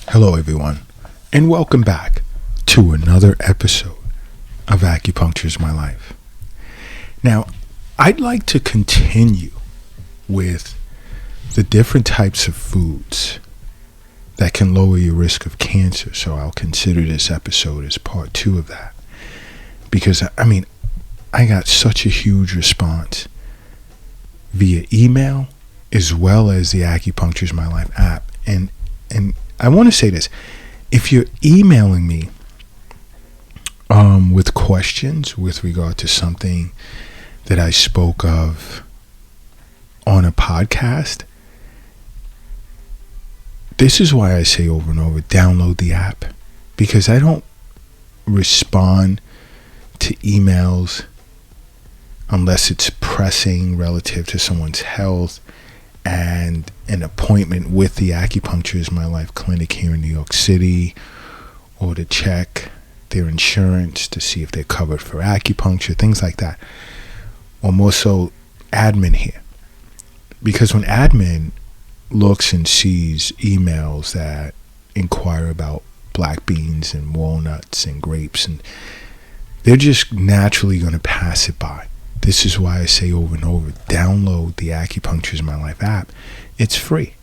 Hello, everyone, and welcome back to another episode of Acupuncture is My Life. Now, I'd like to continue with the different types of foods that can lower your risk of cancer, so I'll consider this episode as part 2 of that. Because, I got such a huge response via email as well as the Acupuncture is My Life app. And I want to say this. If you're emailing me with questions with regard to something that I spoke of on a podcast, this is why I say over and over, download the app. Because I don't respond to emails unless it's pressing relative to someone's health and an appointment with the Acupuncture is My Life clinic here in New York City, or to check their insurance to see if they're covered for acupuncture, things like that. Or more so, admin here. Because when admin looks and sees emails that inquire about black beans and walnuts and grapes, and they're just naturally going to pass it by. This is why I say over and over, download the Acupuncture is My Life app. It's free.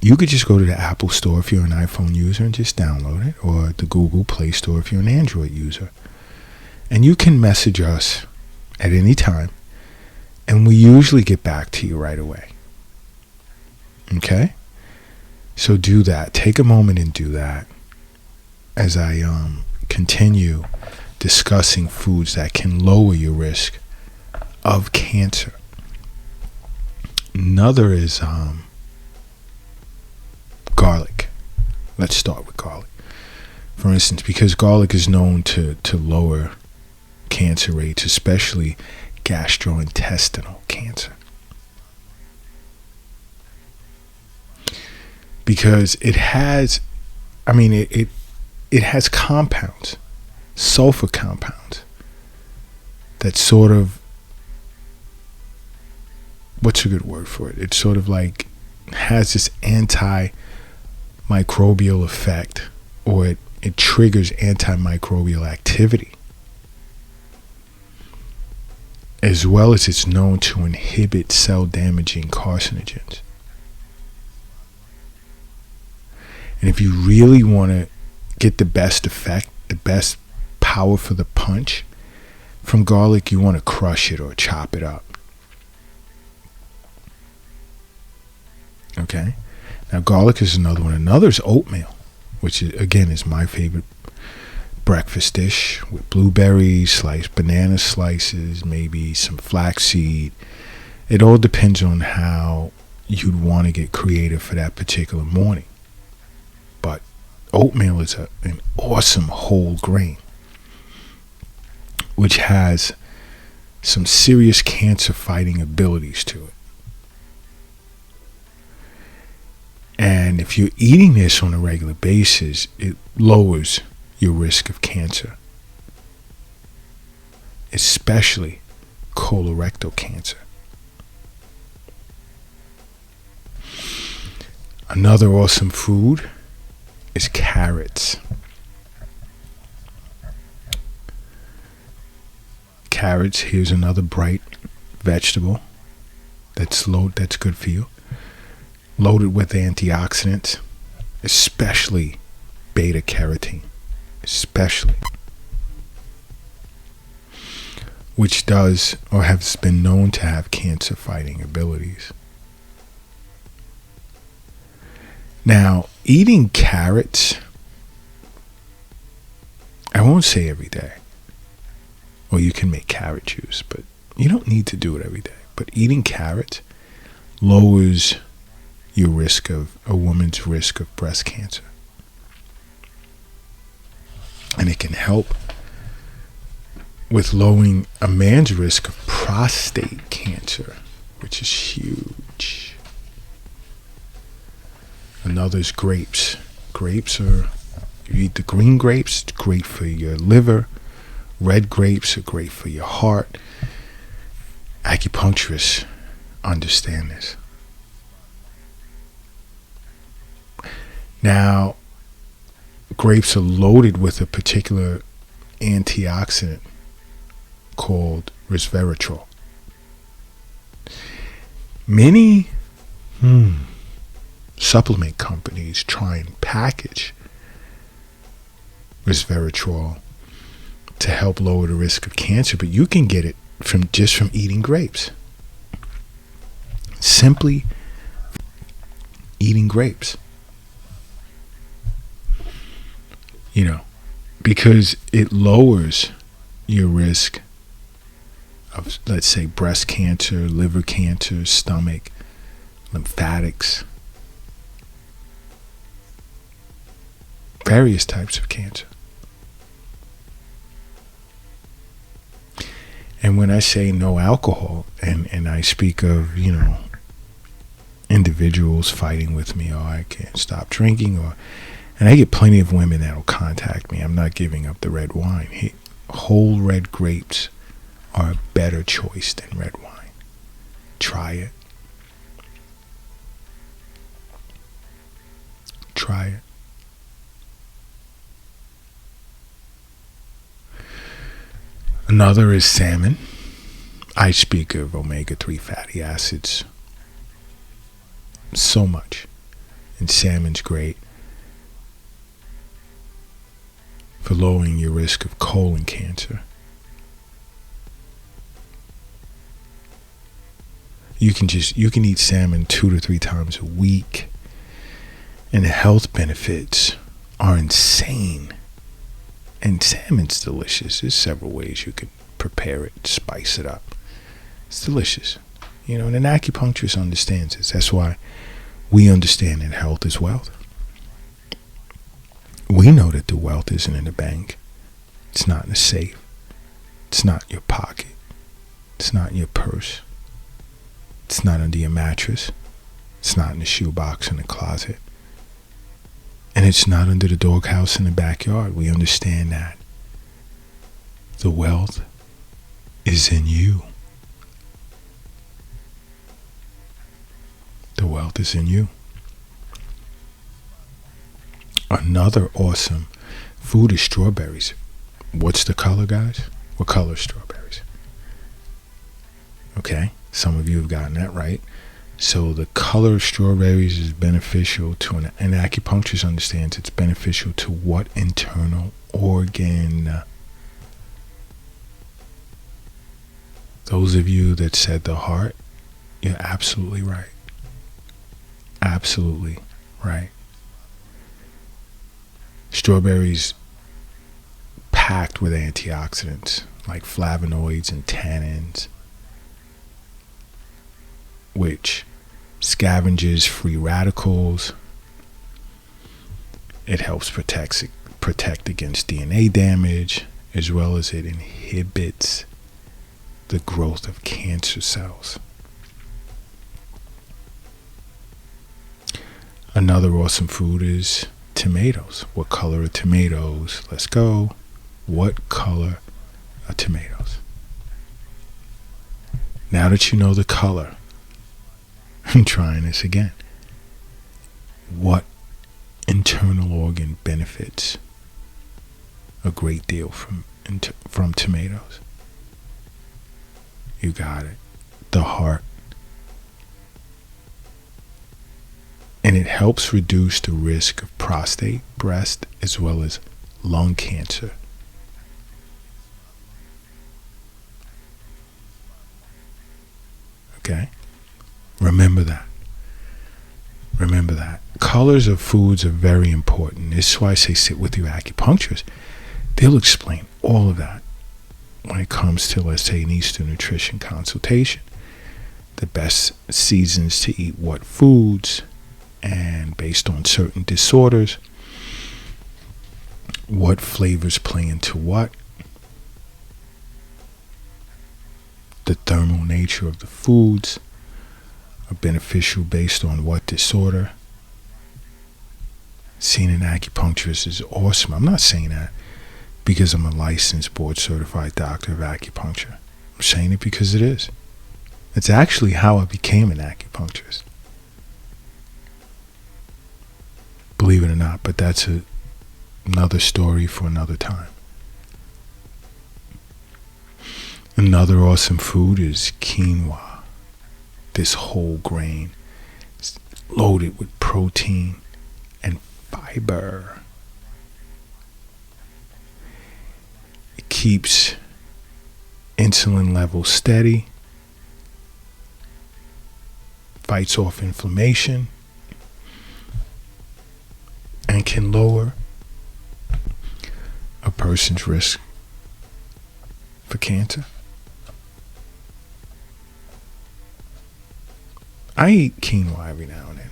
You could just go to the Apple Store if you're an iPhone user and just download it, or the Google Play Store if you're an Android user. And you can message us at any time, and we usually get back to you right away. Okay? So do that. Take a moment and do that as I continue discussing foods that can lower your risk of cancer. Another is garlic. Let's start with garlic. For instance, because garlic is known to lower cancer rates, especially gastrointestinal cancer. Because it has, it has compounds, sulfur compounds, that sort of, what's a good word for it? It sort of like has this antimicrobial effect, or it triggers antimicrobial activity, as well as it's known to inhibit cell-damaging carcinogens. And if you really want to get the best effect, the best power for the punch from garlic, you want to crush it or chop it up. Okay? Now, garlic is another one. Another is oatmeal, which is, again, is my favorite breakfast dish, with blueberries, sliced banana slices, maybe some flaxseed. It all depends on how you'd want to get creative for that particular morning. But oatmeal is an awesome whole grain, which has some serious cancer fighting abilities to it. And if you're eating this on a regular basis, it lowers your risk of cancer, especially colorectal cancer. Another awesome food is carrots. Carrots, here's another bright vegetable that's good for you. Loaded with antioxidants, especially beta carotene, which does or has been known to have cancer fighting abilities. Now, eating carrots, I won't say every day. Or you can make carrot juice, but you don't need to do it every day. But eating carrots lowers your risk of a woman's risk of breast cancer. And it can help with lowering a man's risk of prostate cancer, which is huge. Another is grapes. Grapes are, you eat the green grapes, it's great for your liver. Red grapes are great for your heart. Acupuncturists understand this. Now, grapes are loaded with a particular antioxidant called resveratrol. Many supplement companies try and package resveratrol to help lower the risk of cancer, but you can get it from eating grapes. Simply eating grapes. Because it lowers your risk of, let's say, breast cancer, liver cancer, stomach, lymphatics, various types of cancer. And when I say no alcohol, and I speak of, individuals fighting with me, or I can't stop drinking, and I get plenty of women that'll contact me. I'm not giving up the red wine. Whole red grapes are a better choice than red wine. Try it. Try it. Another is salmon. I speak of omega-3 fatty acids so much. And salmon's great for lowering your risk of colon cancer. You can eat salmon 2 to 3 times a week, and the health benefits are insane. And salmon's delicious. There's several ways you could prepare it, spice it up. It's delicious. And an acupuncturist understands this. That's why we understand that health is wealth. We know that the wealth isn't in the bank. It's not in the safe. It's not in your pocket. It's not in your purse. It's not under your mattress. It's not in the shoebox in the closet. And it's not under the doghouse in the backyard. We understand that. The wealth is in you. The wealth is in you. Another awesome food is strawberries. What's the color, guys? What color is strawberries? Okay, some of you have gotten that right. So the color of strawberries is beneficial to an acupuncturist understands it's beneficial to what internal organ? Those of you that said the heart, you're absolutely right. Absolutely right. Strawberries packed with antioxidants like flavonoids and tannins, which scavenges free radicals. It helps protect against DNA damage, as well as it inhibits the growth of cancer cells. Another awesome food is tomatoes. What color are tomatoes? Let's go. What color are tomatoes? Now that you know the color, I'm trying this again. What internal organ benefits a great deal from tomatoes? You got it. The heart. And it helps reduce the risk of prostate, breast, as well as lung cancer. Okay? Remember that. Remember that. Colors of foods are very important. This is why I say sit with your acupuncturist. They'll explain all of that when it comes to, let's say, an Eastern nutrition consultation. The best seasons to eat what foods, and based on certain disorders, what flavors play into what, the thermal nature of the foods are beneficial based on what disorder. Seeing an acupuncturist is awesome. I'm not saying that because I'm a licensed board certified doctor of acupuncture. I'm saying it because it is. It's actually how I became an acupuncturist. believe it or not, but that's another story for another time. Another awesome food is quinoa. This whole grain. It's loaded with protein and fiber. It keeps insulin levels steady, fights off inflammation, and can lower a person's risk for cancer. I eat quinoa every now and then,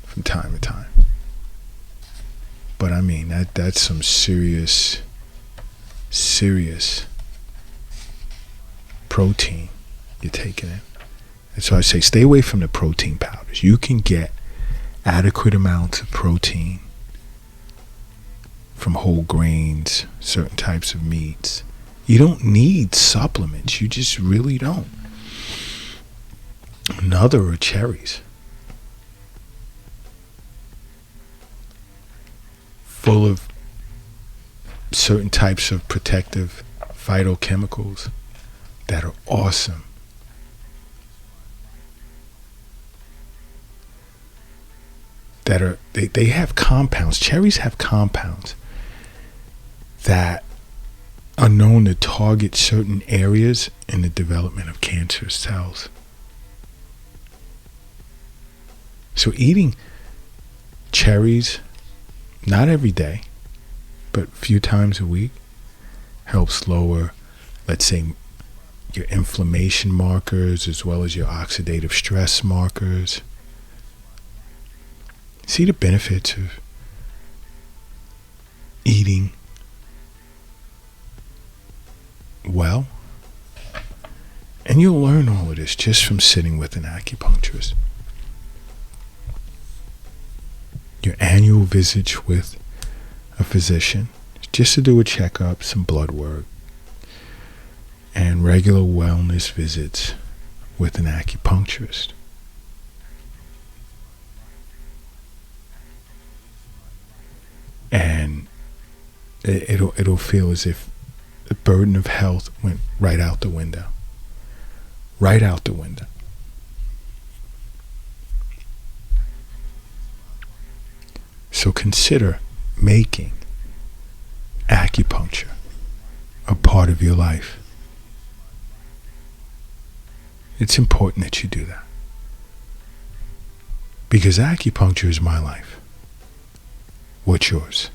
from time to time. But I mean, that's some serious protein you're taking in. And so I say stay away from the protein powders. You can get adequate amounts of protein from whole grains, certain types of meats. You don't need supplements. You just really don't. Another are cherries. Full of certain types of protective phytochemicals that are awesome. They have compounds. Cherries have compounds that are known to target certain areas in the development of cancerous cells. So eating cherries, not every day, but a few times a week, helps lower, let's say, your inflammation markers as well as your oxidative stress markers. See the benefits of eating well? And you'll learn all of this just from sitting with an acupuncturist. Your annual visit with a physician, just to do a checkup, some blood work, and regular wellness visits with an acupuncturist. And it'll feel as if the burden of health went right out the window. Right out the window. So consider making acupuncture a part of your life. It's important that you do that. Because acupuncture is my life. What's yours?